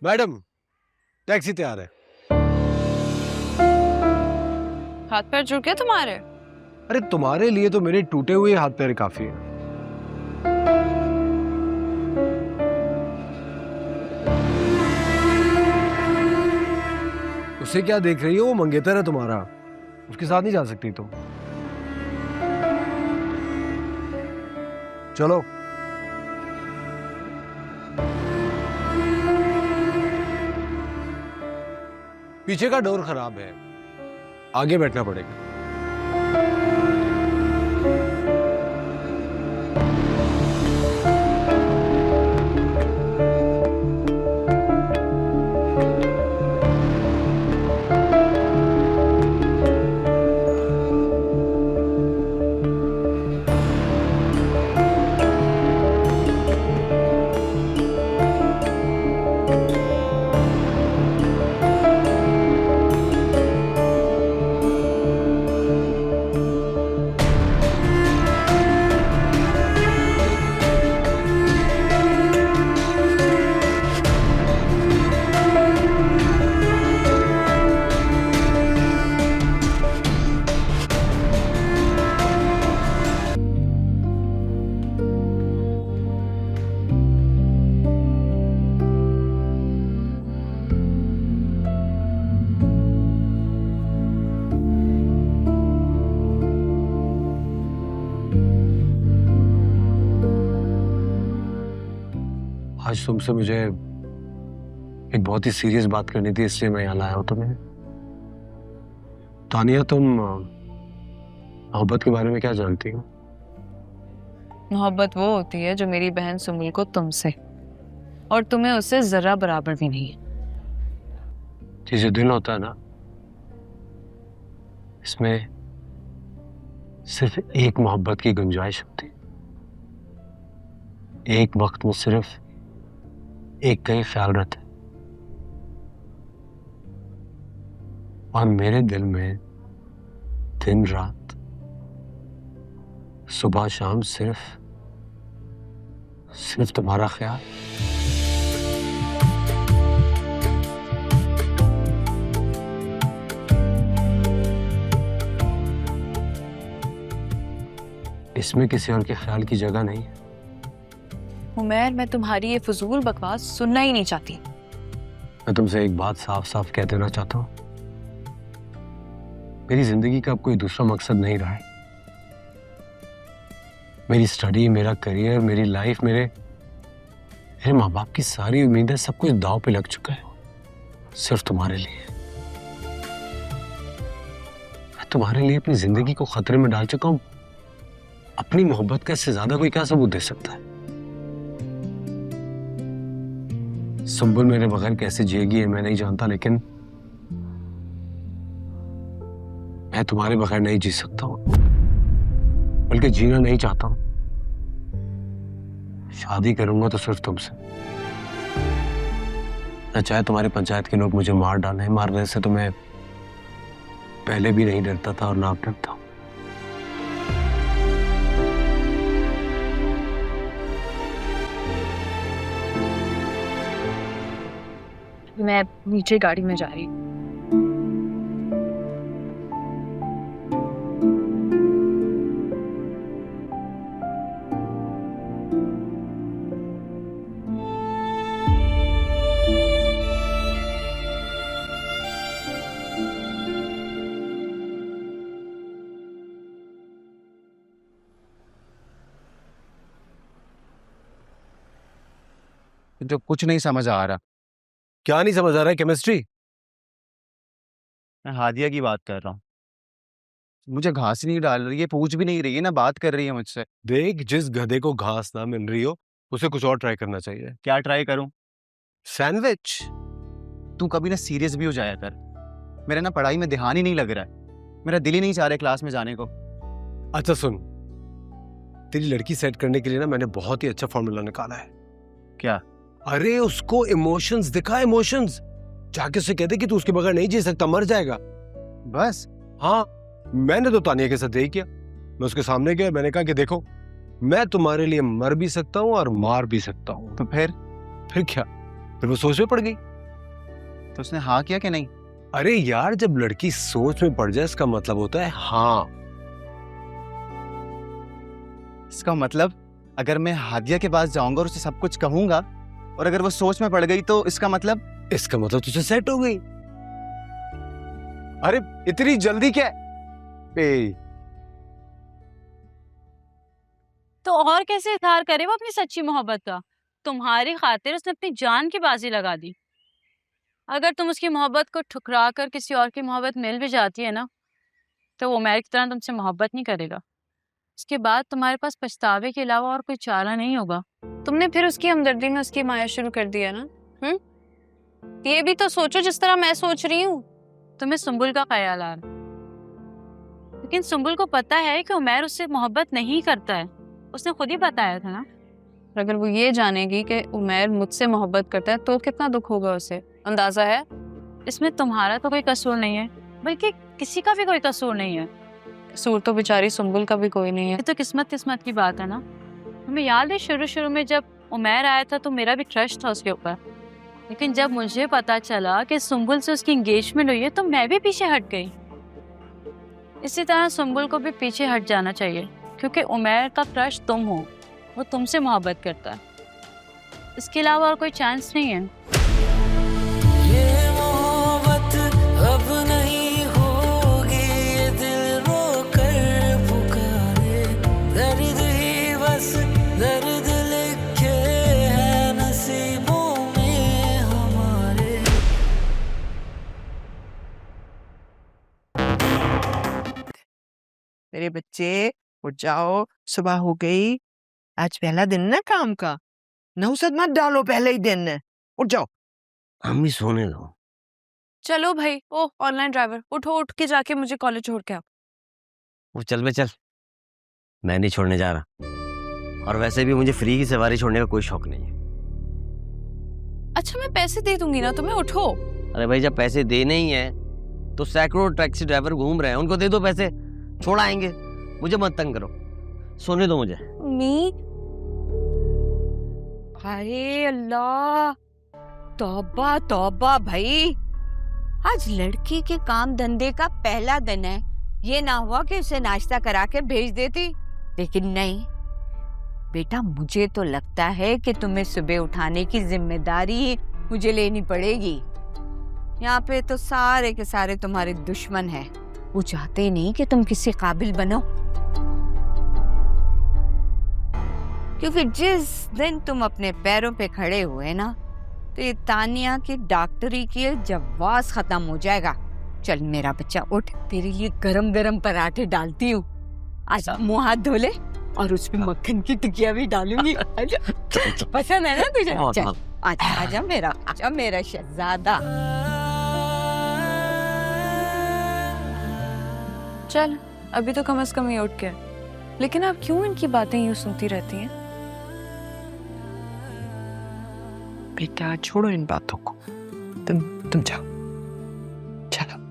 Madam, taxi तैयार है। हाथ पैर जुड़ गए तुम्हारे? अरे तुम्हारे लिए तो मेरे टूटे हुए हाथ पैर काफी है। उसे क्या देख रही हो? वो मंगेतर है तुम्हारा, उसके साथ नहीं जा सकती तुम। चलो। पीछे का डोर खराब है, आगे बैठना पड़ेगा। आज तुमसे मुझे एक बहुत ही सीरियस बात करनी थी, इसलिए मैं यहाँ लाया हूँ तुम्हें। तानिया, तुम मोहब्बत के बारे में क्या जानती हो? मोहब्बत वो होती है जो मेरी बहन सुमुल को तुमसे, और तुम्हें उससे जरा बराबर भी नहीं है। ये जो दिल होता है ना, इसमें सिर्फ एक मोहब्बत की गुंजाइश होती है। एक वक्त में सिर्फ एक का ही ख्याल रहता है, और मेरे दिल में दिन रात सुबह शाम सिर्फ तुम्हारा ख्याल। इसमें किसी और के ख्याल की जगह नहीं है। उमैर, मैं तुम्हारी ये फजूल बकवास सुनना ही नहीं चाहती। मैं तुमसे एक बात साफ साफ कह देना चाहता हूं, मेरी जिंदगी का अब कोई दूसरा मकसद नहीं रहा है। मेरी स्टडी, मेरा करियर, मेरी लाइफ, मेरे माँ बाप की सारी उम्मीदें, सब कुछ दांव पे लग चुका है सिर्फ तुम्हारे लिए। मैं तुम्हारे लिए अपनी जिंदगी को खतरे में डाल चुका हूं। अपनी मोहब्बत का इससे ज्यादा कोई क्या सबूत दे सकता है? सुंबुल मेरे बगैर कैसे जिएगी मैं नहीं जानता, लेकिन मैं तुम्हारे बगैर नहीं जी सकता हूं, बल्कि जीना नहीं चाहता हूं। शादी करूंगा तो सिर्फ तुमसे। न चाहे तुम्हारे पंचायत के लोग मुझे मार डालें, मारने से तो मैं पहले भी नहीं डरता था और ना अब डरता हूं। मैं नीचे गाड़ी में जा रही हूँ। जो कुछ नहीं समझ आ रहा। क्या नहीं समझ आ रहा है? केमिस्ट्री? मैं हादिया की बात कर रहा हूँ। मुझे घास ही नहीं डाल रही है, पूछ भी नहीं रही है ना, बात कर रही है मुझसे। देख, जिस गधे को घास ना मिल रही हो उसे कुछ और ट्राई करना चाहिए। क्या ट्राई करूं? सैंडविच। तू कभी ना सीरियस भी हो जाया कर। मेरा ना पढ़ाई में ध्यान ही नहीं लग रहा है। मेरा दिल ही नहीं चाह रहा है क्लास में जाने को। अच्छा सुन, तेरी लड़की सेट करने के लिए ना मैंने बहुत ही अच्छा फॉर्मूला निकाला है। क्या? अरे उसको इमोशंस दिखा, इमोशंस। जाके उसे कह दे कि तू उसके बगैर नहीं जी सकता, मर जाएगा। बस? हाँ, मैंने तो तानिया के साथ यही किया। मैं उसके सामने गया, मैंने कहा कि देखो, मैं तुम्हारे लिए मर भी सकता हूँ और मार भी सकता हूँ। तो फिर क्या? फिर वो सोच में पड़ गई। तो उसने हाँ किया कि नहीं? अरे यार, जब लड़की सोच में पड़ जाए इसका मतलब होता है हाँ। इसका मतलब अगर मैं हादिया के पास जाऊंगा और उसे सब कुछ कहूंगा और अगर वो सोच में पड़ गई तो इसका मतलब तुझे सेट हो गई। अरे इतनी जल्दी क्या ए, तो और कैसे इजहार करे वो अपनी सच्ची मोहब्बत का? तुम्हारी खातिर उसने अपनी जान की बाजी लगा दी। अगर तुम उसकी मोहब्बत को ठुकरा कर किसी और की मोहब्बत मिल भी जाती है ना, तो वो उमैर की तरह तुमसे मोहब्बत नहीं करेगा। उसके बाद तुम्हारे पास पछतावे के अलावा और कोई चारा नहीं होगा। तुमने फिर उसकी हमदर्दी में उसकी माया शुरू कर दिया ना। ये भी तो सोचो जिस तरह मैं सोच रही हूँ। तुम्हें सुंबुल का ख्याल आ रहा है, लेकिन सुंबुल को पता है कि उमैर उससे मोहब्बत नहीं करता है। उसने खुद ही बताया था ना। अगर वो ये जानेगी कि उमैर मुझसे मोहब्बत करता है तो कितना दुख होगा उसे, अंदाजा है? इसमें तुम्हारा तो कोई कसूर नहीं है, बल्कि किसी का भी कोई कसूर नहीं है। कसूर तो बेचारी सुंबुल का भी कोई नहीं है। ये तो किस्मत की बात है ना। हमें याद है शुरू में जब उमैर आया था तो मेरा भी क्रश था उसके ऊपर, लेकिन जब मुझे पता चला कि सुंबुल से उसकी एंगेजमेंट हुई है तो मैं भी पीछे हट गई। इसी तरह सुंबुल को भी पीछे हट जाना चाहिए, क्योंकि उमैर का क्रश तुम हो, वो तुमसे मोहब्बत करता है। इसके अलावा और कोई चांस नहीं है। ये मोहब्बत अब नहीं होगी, ये दिल रो कर पुकारे, दर्द ही बस दर्द लिखे है नसीबों में हमारे। मेरे बच्चे उठ जाओ, सुबह हो गई। आज पहला दिन ना काम का, नहुसत मत डालो पहले ही दिन है। उठ जाओ। अम्मी सोने दो। चलो भाई, ओ ऑनलाइन ड्राइवर, उठो, उठ के जाके मुझे कॉलेज छोड़ के आओ। वो चल बे चल, मैं नहीं छोड़ने जा रहा। और वैसे भी मुझे फ्री की सवारी छोड़ने का कोई शौक नहीं है। अच्छा मैं पैसे दे दूंगी ना तुम्हें, उठो। अरे भाई, जब पैसे देने ही है तो सैकड़ों टैक्सी ड्राइवर घूम रहे हैं, उनको दे दो पैसे, छोड़ आएंगे। मुझे मत तंग करो, सोने दो मुझे। मी, अरे अल्लाह, तौबा तौबा भाई। आज लड़की के काम धंधे का पहला दिन है, ये ना हुआ कि उसे नाश्ता करा के भेज देती, लेकिन नहीं बेटा, मुझे तो लगता है कि तुम्हें सुबह उठाने की जिम्मेदारी मुझे लेनी पड़ेगी। यहाँ पे तो सारे के सारे तुम्हारे दुश्मन हैं, वो चाहते ही नहीं कि तुम किसी काबिल बनो। क्योंकि जिस दिन तुम अपने पैरों पे खड़े हुए ना, तो ये तानिया की डॉक्टरी की जवास खत्म हो जाएगा। चल मेरा बच्चा उठ, तेरे लिए गरम गरम पराठे डालती हूँ। आज मुंह हाथ धो ले और उसमें मक्खन की टिकिया भी डालूंगी। पसंद है ना तुझे? चल आजा मेरा शहजादा। चल अभी तो कम से कम ये उठ गया, लेकिन आप क्यों इनकी बातें यूं सुनती रहती हैं? बेटा छोड़ो इन बातों को, तुम जाओ।